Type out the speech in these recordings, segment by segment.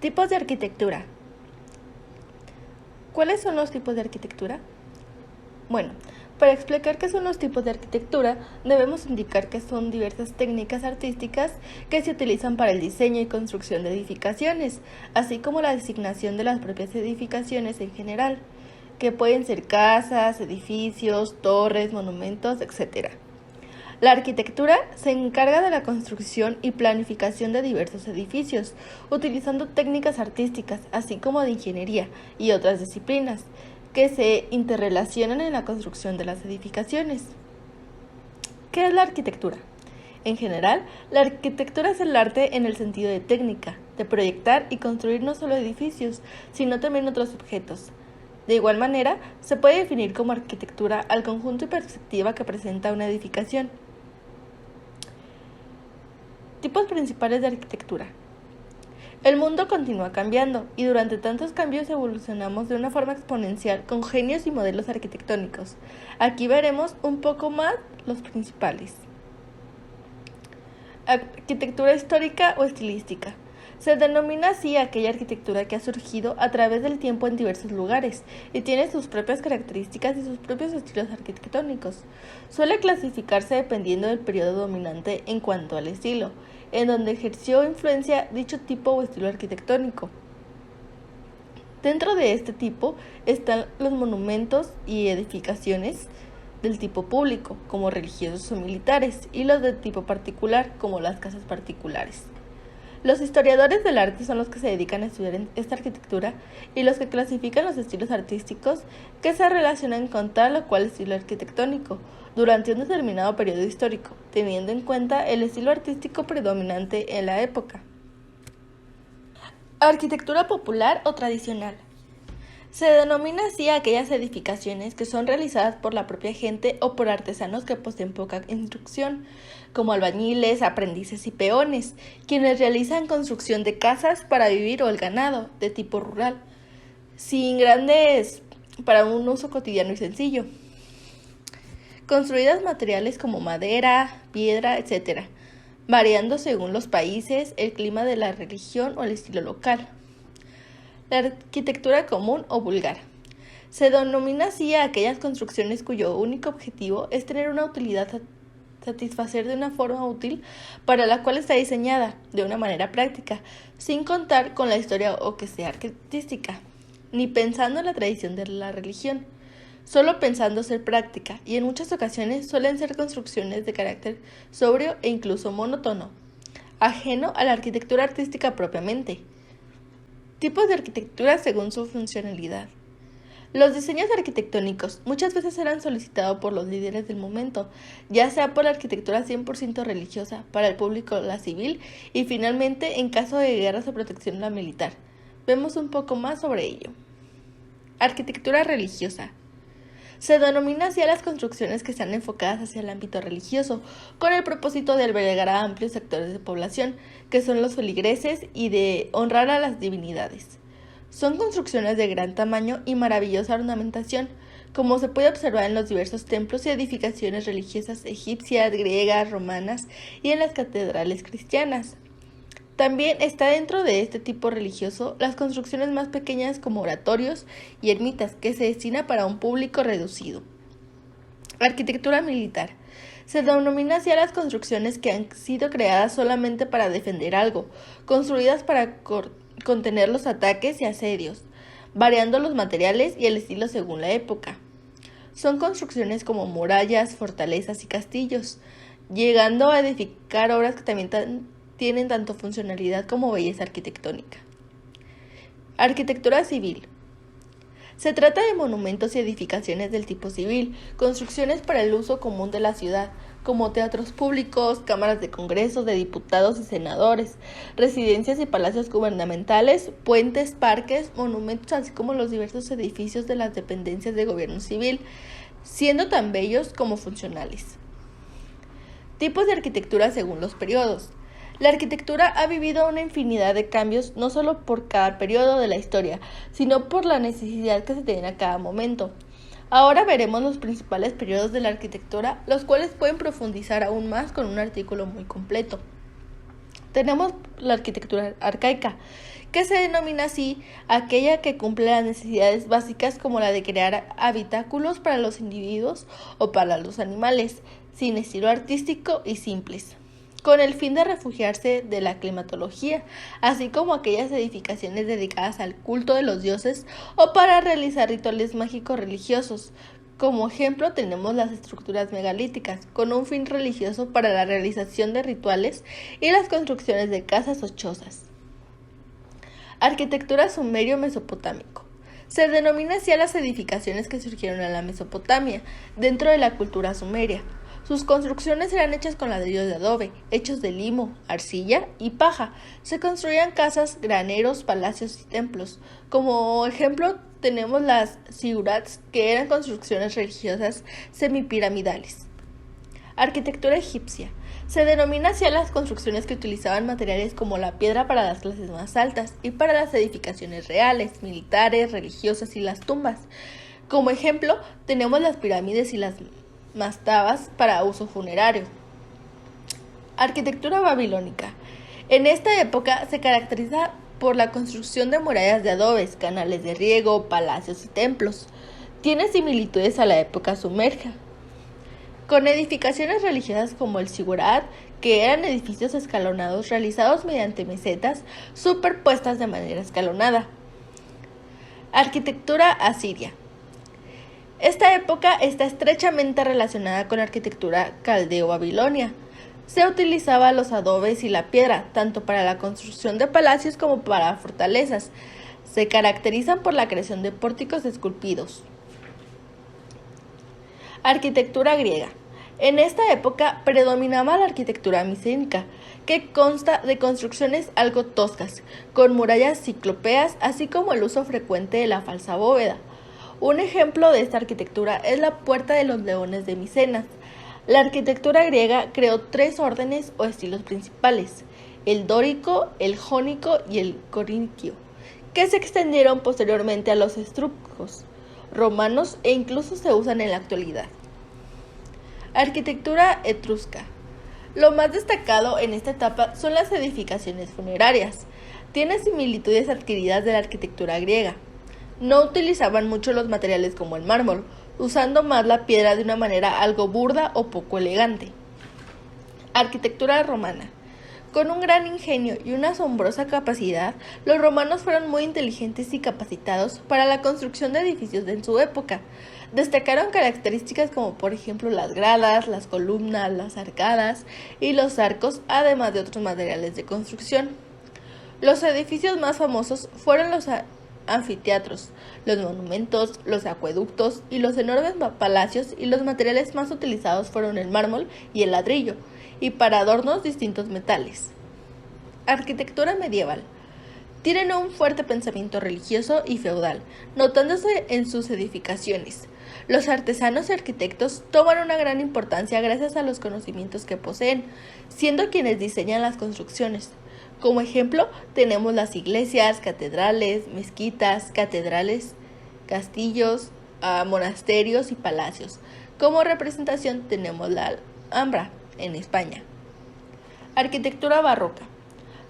Tipos de arquitectura. ¿Cuáles son los tipos de arquitectura? Bueno, para explicar qué son los tipos de arquitectura, debemos indicar que son diversas técnicas artísticas que se utilizan para el diseño y construcción de edificaciones, así como la designación de las propias edificaciones en general, que pueden ser casas, edificios, torres, monumentos, etc. La arquitectura se encarga de la construcción y planificación de diversos edificios, utilizando técnicas artísticas, así como de ingeniería y otras disciplinas, que se interrelacionan en la construcción de las edificaciones. ¿Qué es la arquitectura? En general, la arquitectura es el arte en el sentido de técnica, de proyectar y construir no solo edificios, sino también otros objetos. De igual manera, se puede definir como arquitectura al conjunto y perspectiva que presenta una edificación. Tipos principales de arquitectura. El mundo continúa cambiando y durante tantos cambios evolucionamos de una forma exponencial con genios y modelos arquitectónicos. Aquí veremos un poco más los principales. Arquitectura histórica o estilística. Se denomina así aquella arquitectura que ha surgido a través del tiempo en diversos lugares y tiene sus propias características y sus propios estilos arquitectónicos. Suele clasificarse dependiendo del periodo dominante en cuanto al estilo, en donde ejerció influencia dicho tipo o estilo arquitectónico. Dentro de este tipo están los monumentos y edificaciones del tipo público, como religiosos o militares, y los de tipo particular, como las casas particulares. Los historiadores del arte son los que se dedican a estudiar esta arquitectura y los que clasifican los estilos artísticos que se relacionan con tal o cual estilo arquitectónico durante un determinado periodo histórico, teniendo en cuenta el estilo artístico predominante en la época. Arquitectura popular o tradicional. Se denomina así a aquellas edificaciones que son realizadas por la propia gente o por artesanos que poseen poca instrucción, como albañiles, aprendices y peones, quienes realizan construcción de casas para vivir o el ganado, de tipo rural, sin grandes para un uso cotidiano y sencillo. Construidas materiales como madera, piedra, etc., variando según los países, el clima de la religión o el estilo local. La arquitectura común o vulgar. Se denomina así a aquellas construcciones cuyo único objetivo es tener una utilidad, satisfacer de una forma útil para la cual está diseñada de una manera práctica, sin contar con la historia o que sea artística, ni pensando en la tradición de la religión, solo pensando ser práctica, y en muchas ocasiones suelen ser construcciones de carácter sobrio e incluso monótono, ajeno a la arquitectura artística propiamente. Tipos de arquitectura según su funcionalidad. Los diseños arquitectónicos muchas veces eran solicitados por los líderes del momento, ya sea por la arquitectura 100% religiosa, para el público la civil y finalmente en caso de guerras o protección la militar. Vemos un poco más sobre ello. Arquitectura religiosa. Se denomina así a las construcciones que están enfocadas hacia el ámbito religioso, con el propósito de albergar a amplios sectores de población, que son los feligreses, y de honrar a las divinidades. Son construcciones de gran tamaño y maravillosa ornamentación, como se puede observar en los diversos templos y edificaciones religiosas egipcias, griegas, romanas y en las catedrales cristianas. También está dentro de este tipo religioso las construcciones más pequeñas como oratorios y ermitas que se destina para un público reducido. Arquitectura militar. Se denomina así a las construcciones que han sido creadas solamente para defender algo, construidas para contener los ataques y asedios, variando los materiales y el estilo según la época. Son construcciones como murallas, fortalezas y castillos, llegando a edificar obras que también tienen tanto funcionalidad como belleza arquitectónica. Arquitectura civil. Se trata de monumentos y edificaciones del tipo civil, construcciones para el uso común de la ciudad, como teatros públicos, cámaras de congreso de diputados y senadores, residencias y palacios gubernamentales, puentes, parques, monumentos, así como los diversos edificios de las dependencias de gobierno civil, siendo tan bellos como funcionales. Tipos de arquitectura según los periodos. La arquitectura ha vivido una infinidad de cambios no solo por cada periodo de la historia, sino por la necesidad que se tiene a cada momento. Ahora veremos los principales periodos de la arquitectura, los cuales pueden profundizar aún más con un artículo muy completo. Tenemos la arquitectura arcaica, que se denomina así aquella que cumple las necesidades básicas como la de crear habitáculos para los individuos o para los animales, sin estilo artístico y simples, con el fin de refugiarse de la climatología, así como aquellas edificaciones dedicadas al culto de los dioses o para realizar rituales mágicos religiosos. Como ejemplo tenemos las estructuras megalíticas, con un fin religioso para la realización de rituales y las construcciones de casas o chozas. Arquitectura sumerio-mesopotámico. Se denomina así a las edificaciones que surgieron en la Mesopotamia, dentro de la cultura sumeria. Sus construcciones eran hechas con ladrillos de adobe, hechos de limo, arcilla y paja. Se construían casas, graneros, palacios y templos. Como ejemplo tenemos las zigurats, que eran construcciones religiosas semipiramidales. Arquitectura egipcia. Se denomina así a las construcciones que utilizaban materiales como la piedra para las clases más altas y para las edificaciones reales, militares, religiosas y las tumbas. Como ejemplo tenemos las pirámides y las mastabas para uso funerario. Arquitectura babilónica. En esta época se caracteriza por la construcción de murallas de adobes, canales de riego, palacios y templos. Tiene similitudes a la época sumeria, con edificaciones religiosas como el zigurat, que eran edificios escalonados realizados mediante mesetas superpuestas de manera escalonada. Arquitectura asiria. Esta época está estrechamente relacionada con la arquitectura caldeo-babilonia. Se utilizaba los adobes y la piedra, tanto para la construcción de palacios como para fortalezas. Se caracterizan por la creación de pórticos esculpidos. Arquitectura griega. En esta época predominaba la arquitectura micénica, que consta de construcciones algo toscas, con murallas ciclópeas, así como el uso frecuente de la falsa bóveda. Un ejemplo de esta arquitectura es la Puerta de los Leones de Micenas. La arquitectura griega creó 3 órdenes o estilos principales: el dórico, el jónico y el corintio, que se extendieron posteriormente a los etruscos, romanos e incluso se usan en la actualidad. Arquitectura etrusca. Lo más destacado en esta etapa son las edificaciones funerarias. Tiene similitudes adquiridas de la arquitectura griega. No utilizaban mucho los materiales como el mármol, usando más la piedra de una manera algo burda o poco elegante. Arquitectura romana. Con un gran ingenio y una asombrosa capacidad, los romanos fueron muy inteligentes y capacitados para la construcción de edificios en su época. Destacaron características como por ejemplo las gradas, las columnas, las arcadas y los arcos, además de otros materiales de construcción. Los edificios más famosos fueron los anfiteatros, los monumentos, los acueductos y los enormes palacios, y los materiales más utilizados fueron el mármol y el ladrillo, y para adornos distintos metales. Arquitectura medieval. Tienen un fuerte pensamiento religioso y feudal, notándose en sus edificaciones. Los artesanos y arquitectos toman una gran importancia gracias a los conocimientos que poseen, siendo quienes diseñan las construcciones. Como ejemplo, tenemos las iglesias, catedrales, mezquitas, castillos, monasterios y palacios. Como representación tenemos la Alhambra en España. Arquitectura barroca.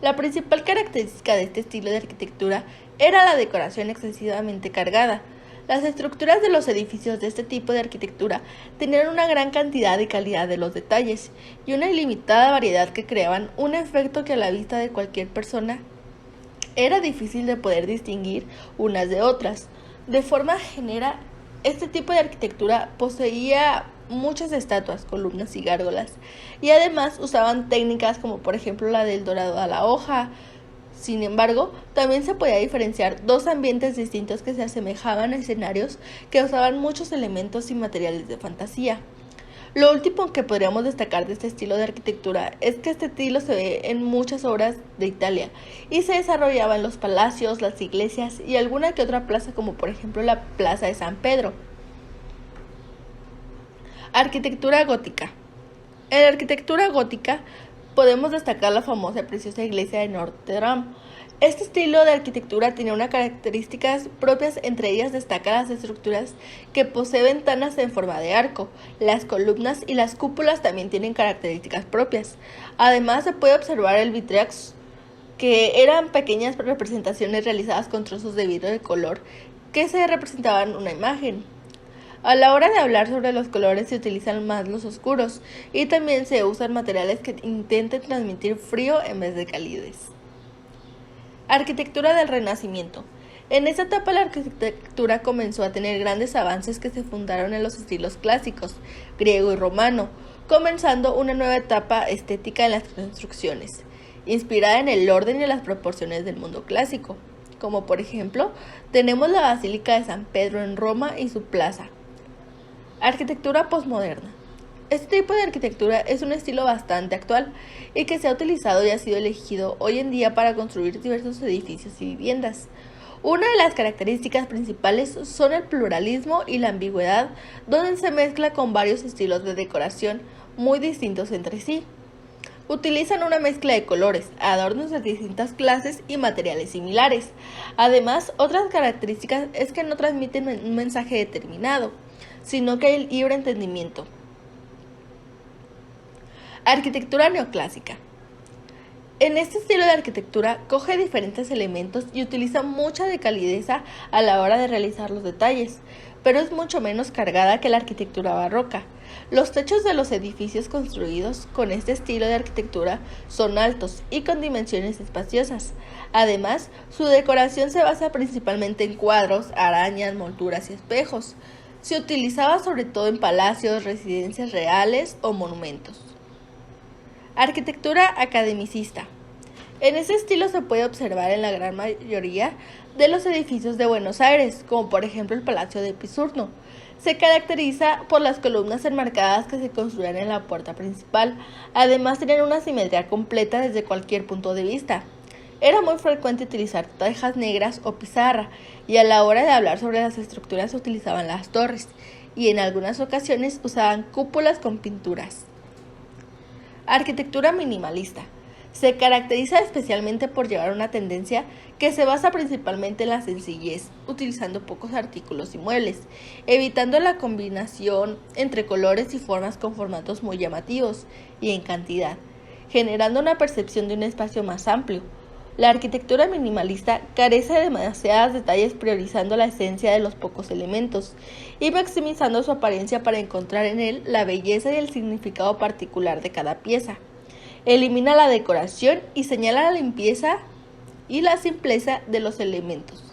La principal característica de este estilo de arquitectura era la decoración excesivamente cargada. Las estructuras de los edificios de este tipo de arquitectura tenían una gran cantidad y calidad de los detalles y una ilimitada variedad que creaban un efecto que a la vista de cualquier persona era difícil de poder distinguir unas de otras. De forma general, este tipo de arquitectura poseía muchas estatuas, columnas y gárgolas, y además usaban técnicas como por ejemplo la del dorado a la hoja. Sin embargo, también se podía diferenciar 2 ambientes distintos que se asemejaban a escenarios que usaban muchos elementos y materiales de fantasía. Lo último que podríamos destacar de este estilo de arquitectura es que este estilo se ve en muchas obras de Italia y se desarrollaba en los palacios, las iglesias y alguna que otra plaza, como por ejemplo la Plaza de San Pedro. Arquitectura gótica. En la arquitectura gótica podemos destacar la famosa y preciosa iglesia de Notre Dame, Este estilo de arquitectura tiene unas características propias, entre ellas destacan las estructuras que poseen ventanas en forma de arco. Las columnas y las cúpulas también tienen características propias. Además, se puede observar el vitraux, que eran pequeñas representaciones realizadas con trozos de vidrio de color que se representaban una imagen. A la hora de hablar sobre los colores se utilizan más los oscuros y también se usan materiales que intenten transmitir frío en vez de calidez. Arquitectura del Renacimiento. En esta etapa la arquitectura comenzó a tener grandes avances que se fundaron en los estilos clásicos, griego y romano, comenzando una nueva etapa estética en las construcciones, inspirada en el orden y las proporciones del mundo clásico, como por ejemplo tenemos la Basílica de San Pedro en Roma y su plaza. Arquitectura posmoderna. Este tipo de arquitectura es un estilo bastante actual y que se ha utilizado y ha sido elegido hoy en día para construir diversos edificios y viviendas. Una de las características principales son el pluralismo y la ambigüedad, donde se mezcla con varios estilos de decoración muy distintos entre sí. Utilizan una mezcla de colores, adornos de distintas clases y materiales similares. Además, otras características es que no transmiten un mensaje determinado, sino que hay libre entendimiento. Arquitectura neoclásica. En este estilo de arquitectura coge diferentes elementos y utiliza mucha delicadeza a la hora de realizar los detalles, pero es mucho menos cargada que la arquitectura barroca. Los techos de los edificios construidos con este estilo de arquitectura son altos y con dimensiones espaciosas. Además, su decoración se basa principalmente en cuadros, arañas, molduras y espejos. Se utilizaba sobre todo en palacios, residencias reales o monumentos. Arquitectura academicista. En ese estilo se puede observar en la gran mayoría de los edificios de Buenos Aires, como por ejemplo el Palacio de Pisurno. Se caracteriza por las columnas enmarcadas que se construían en la puerta principal. Además, tienen una simetría completa desde cualquier punto de vista. Era muy frecuente utilizar tejas negras o pizarra, y a la hora de hablar sobre las estructuras se utilizaban las torres, y en algunas ocasiones usaban cúpulas con pinturas. Arquitectura minimalista. Se caracteriza especialmente por llevar una tendencia que se basa principalmente en la sencillez, utilizando pocos artículos y muebles, evitando la combinación entre colores y formas con formatos muy llamativos y en cantidad, generando una percepción de un espacio más amplio. La arquitectura minimalista carece de demasiados detalles, priorizando la esencia de los pocos elementos y maximizando su apariencia para encontrar en él la belleza y el significado particular de cada pieza. Elimina la decoración y señala la limpieza y la simpleza de los elementos.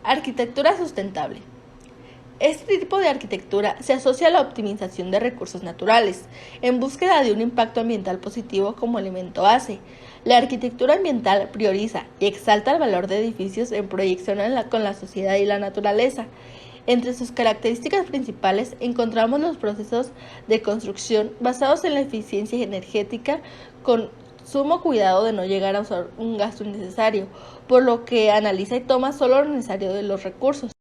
Arquitectura sustentable. Este tipo de arquitectura se asocia a la optimización de recursos naturales, en búsqueda de un impacto ambiental positivo como elemento base. La arquitectura ambiental prioriza y exalta el valor de edificios en proyección con la sociedad y la naturaleza. Entre sus características principales encontramos los procesos de construcción basados en la eficiencia energética, con sumo cuidado de no llegar a usar un gasto innecesario, por lo que analiza y toma solo lo necesario de los recursos.